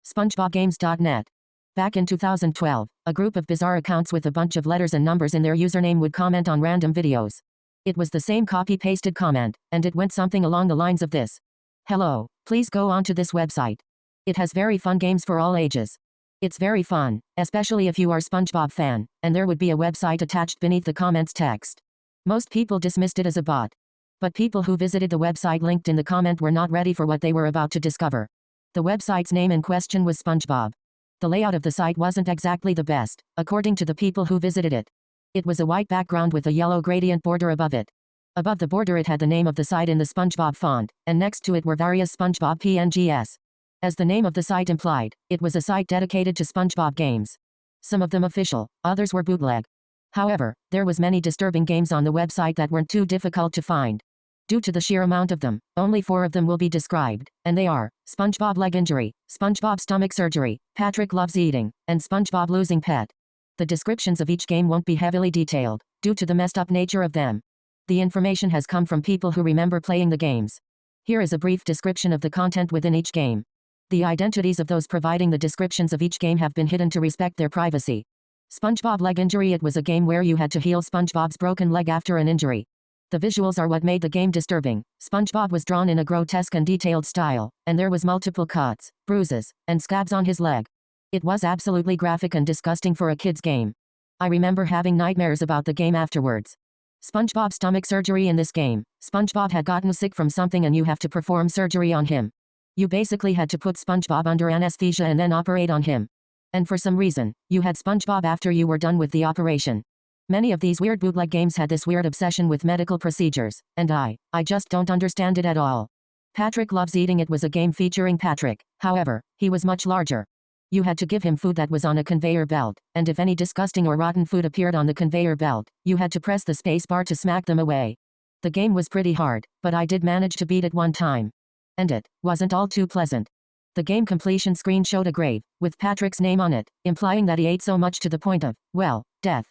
SpongeBobGames.net. Back in 2012, a group of bizarre accounts with a bunch of letters and numbers in their username would comment on random videos. It was the same copy-pasted comment, and it went something along the lines of this. Hello, please go on to this website. It has very fun games for all ages. It's very fun, especially if you are SpongeBob fan, and there would be a website attached beneath the comments text. Most people dismissed it as a bot. But people who visited the website linked in the comment were not ready for what they were about to discover. The website's name in question was SpongeBob. The layout of the site wasn't exactly the best, according to the people who visited it. It was a white background with a yellow gradient border above it. Above the border it had the name of the site in the SpongeBob font, and next to it were various SpongeBob PNGs. As the name of the site implied, it was a site dedicated to SpongeBob games. Some of them official, others were bootleg. However, there was many disturbing games on the website that weren't too difficult to find. Due to the sheer amount of them, only 4 of them will be described, and they are SpongeBob Leg Injury, SpongeBob Stomach Surgery, Patrick Loves Eating, and SpongeBob Losing Pet. The descriptions of each game won't be heavily detailed, due to the messed up nature of them. The information has come from people who remember playing the games. Here is a brief description of the content within each game. The identities of those providing the descriptions of each game have been hidden to respect their privacy. SpongeBob Leg Injury. It was a game where you had to heal SpongeBob's broken leg after an injury. The visuals are what made the game disturbing. SpongeBob was drawn in a grotesque and detailed style, and there was multiple cuts, bruises, and scabs on his leg. It was absolutely graphic and disgusting for a kid's game. I remember having nightmares about the game afterwards. SpongeBob Stomach Surgery. In this game, SpongeBob had gotten sick from something and you have to perform surgery on him. You basically had to put SpongeBob under anesthesia and then operate on him. And for some reason, you had SpongeBob after you were done with the operation. Many of these weird bootleg games had this weird obsession with medical procedures, and I just don't understand it at all. Patrick Loves Eating. It was a game featuring Patrick, however, he was much larger. You had to give him food that was on a conveyor belt, and if any disgusting or rotten food appeared on the conveyor belt, you had to press the space bar to smack them away. The game was pretty hard, but I did manage to beat it one time. And it wasn't all too pleasant. The game completion screen showed a grave, with Patrick's name on it, implying that he ate so much to the point of, well, death.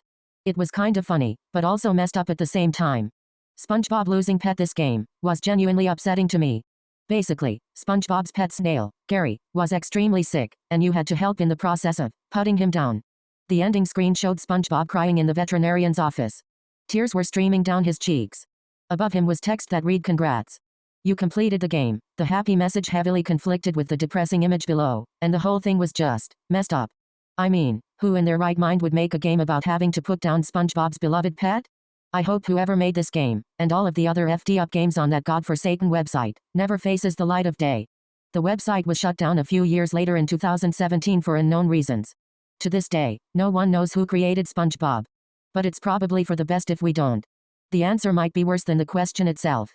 It was kind of funny, but also messed up at the same time. SpongeBob Losing Pet. This game was genuinely upsetting to me. Basically, SpongeBob's pet snail, Gary, was extremely sick, and you had to help in the process of putting him down. The ending screen showed SpongeBob crying in the veterinarian's office. Tears were streaming down his cheeks. Above him was text that read "Congrats. You completed the game." The happy message heavily conflicted with the depressing image below, and the whole thing was just messed up. I mean, who in their right mind would make a game about having to put down SpongeBob's beloved pet? I hope whoever made this game, and all of the other FD-up games on that godforsaken website, never faces the light of day. The website was shut down a few years later in 2017 for unknown reasons. To this day, no one knows who created SpongeBob. But it's probably for the best if we don't. The answer might be worse than the question itself.